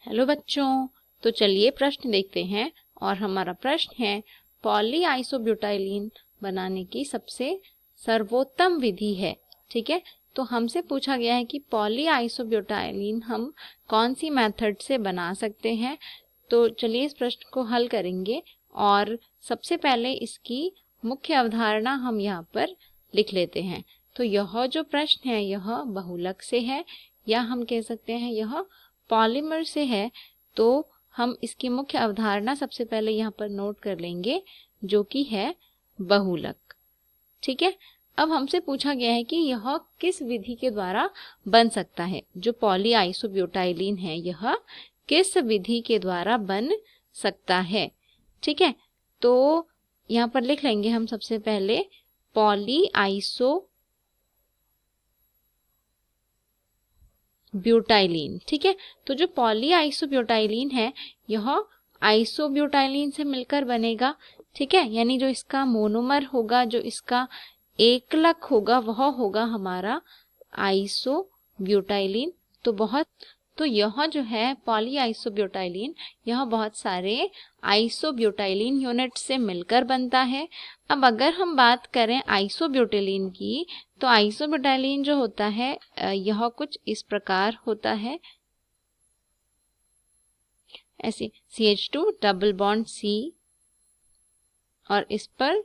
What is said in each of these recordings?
Hello बच्चों, तो चलिए प्रश्न देखते हैं। और हमारा प्रश्न है पॉलीआइसोब्यूटाइलीन बनाने की सबसे सर्वोत्तम विधि है। ठीक है, तो हमसे पूछा गया है कि पॉलीआइसोब्यूटाइलीन हम कौन सी मेथड से बना सकते हैं। तो चलिए इस प्रश्न को हल करेंगे। और सबसे पहले इसकी मुख्य अवधारणा हम यहाँ पर लिख लेते हैं। तो यह जो प्रश्न है यह बहुलक से है, या हम कह सकते हैं यह पॉलीमर से है। तो हम इसकी मुख्य अवधारणा सबसे पहले यहाँ पर नोट कर लेंगे, जो कि है बहुलक। ठीक है, अब हमसे पूछा गया है कि यह किस विधि के द्वारा बन सकता है। जो पॉलीआइसोब्यूटाइलीन है यह किस विधि के द्वारा बन सकता है। ठीक है, तो यहाँ पर लिख लेंगे हम सबसे पहले पॉलीआइसोब्यूटाइलीन। ठीक है, तो जो पॉलीआइसोब्यूटाइलीन है यह आइसोब्यूटाइलीन से मिलकर बनेगा। ठीक है, यानी जो इसका मोनोमर होगा, जो इसका एकलक होगा, वह होगा हमारा आइसोब्यूटाइलीन। तो यह जो है पॉलीआइसोब्यूटाइलीन, यह बहुत सारे आइसोब्यूटाइलीन यूनिट से मिलकर बनता है। अब अगर हम बात करें आइसोब्यूटाइलीन की, तो आइसोब्यूटाइलीन जो होता है यह कुछ इस प्रकार होता है। ऐसे CH2 डबल बॉन्ड C और इस पर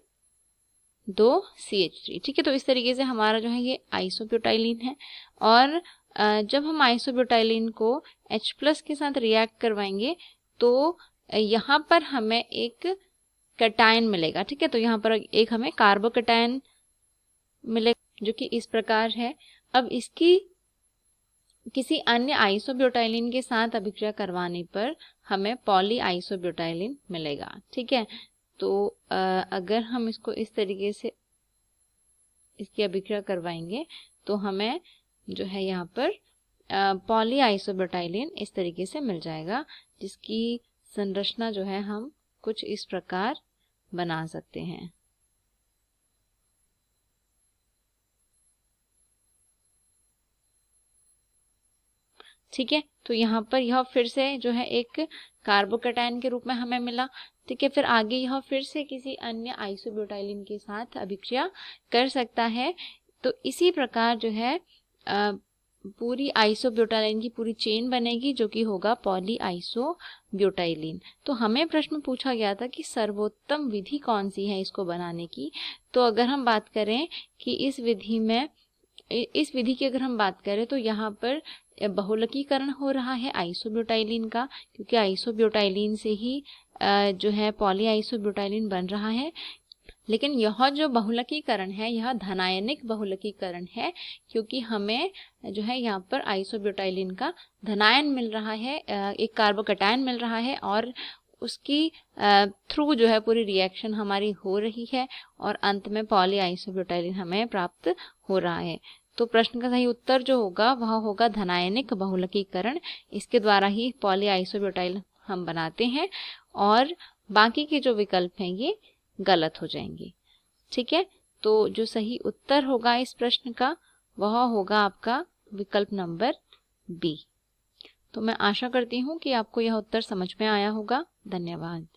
2 CH3। ठीक है, तो इस तरीके से हमारा जो है ये आइसोब्यूटाइलीन है। और जब हम आइसोब्यूटाइलीन को H+ के साथ रिएक्ट करवाएंगे तो यहाँ पर हमें एक कैटायन मिलेगा। ठीक है, तो यहाँ पर एक हमें कार्बोकैटायन मिलेगा, जो कि इस प्रकार है। अब इसकी किसी अन्य आइसोब्यूटाइलीन के साथ अभिक्रिया करवाने पर हमें पॉलीआइसोब्यूटाइलीन मिलेगा। ठीक है, तो अगर हम इसको इस तरीके से इसकी अभिक्रिया करवाएंगे तो हमें जो है यहाँ पर पॉलीआइसोब्यूटाइलीन इस तरीके से मिल जाएगा, जिसकी संरचना जो है हम कुछ इस प्रकार बना सकते हैं। ठीक है, तो यहाँ पर यह फिर से जो है एक कार्बोकैटायन के रूप में हमें मिला। ठीक है, फिर आगे यह फिर से किसी अन्य आइसोब्यूटाइलीन के साथ अभिक्रिया कर सकता है। तो इसी प्रकार जो है पूरी आइसोब्यूटाइलीन की पूरी चेन बनेगी, जो कि होगा पॉलीआइसोब्यूटाइलीन। तो हमें प्रश्न पूछा गया था कि सर्वोत्तम विधि कौन सी है इसको बनाने की। तो अगर हम बात करें कि इस विधि की अगर हम बात करें तो यहाँ पर बहुलकीकरण हो रहा है आइसोब्यूटाइलीन का, क्योंकि आइसोब्यूटाइलीन से ही जो है पॉलीआइसोब्यूटाइलीन बन रहा है। लेकिन यह जो बहुलकीकरण है यह धनायनिक बहुलकीकरण है, क्योंकि हमें जो है यहाँ पर आइसोब्यूटाइलीन का धनायन मिल रहा है, एक कार्बोकैटायन मिल रहा है, और उसकी थ्रू जो है पूरी रिएक्शन हमारी हो रही है और अंत में पॉलीआइसोब्यूटाइलीन हमें प्राप्त हो रहा है। तो प्रश्न का सही उत्तर जो होगा वह होगा धनायनिक बहुलकीकरण। इसके द्वारा ही पॉलीआइसोब्यूटाइल हम बनाते हैं, और बाकी के जो विकल्प हैं ये गलत हो जाएंगे। ठीक है, तो जो सही उत्तर होगा इस प्रश्न का वह होगा आपका विकल्प नंबर B। तो मैं आशा करती हूँ कि आपको यह उत्तर समझ में आया होगा। धन्यवाद।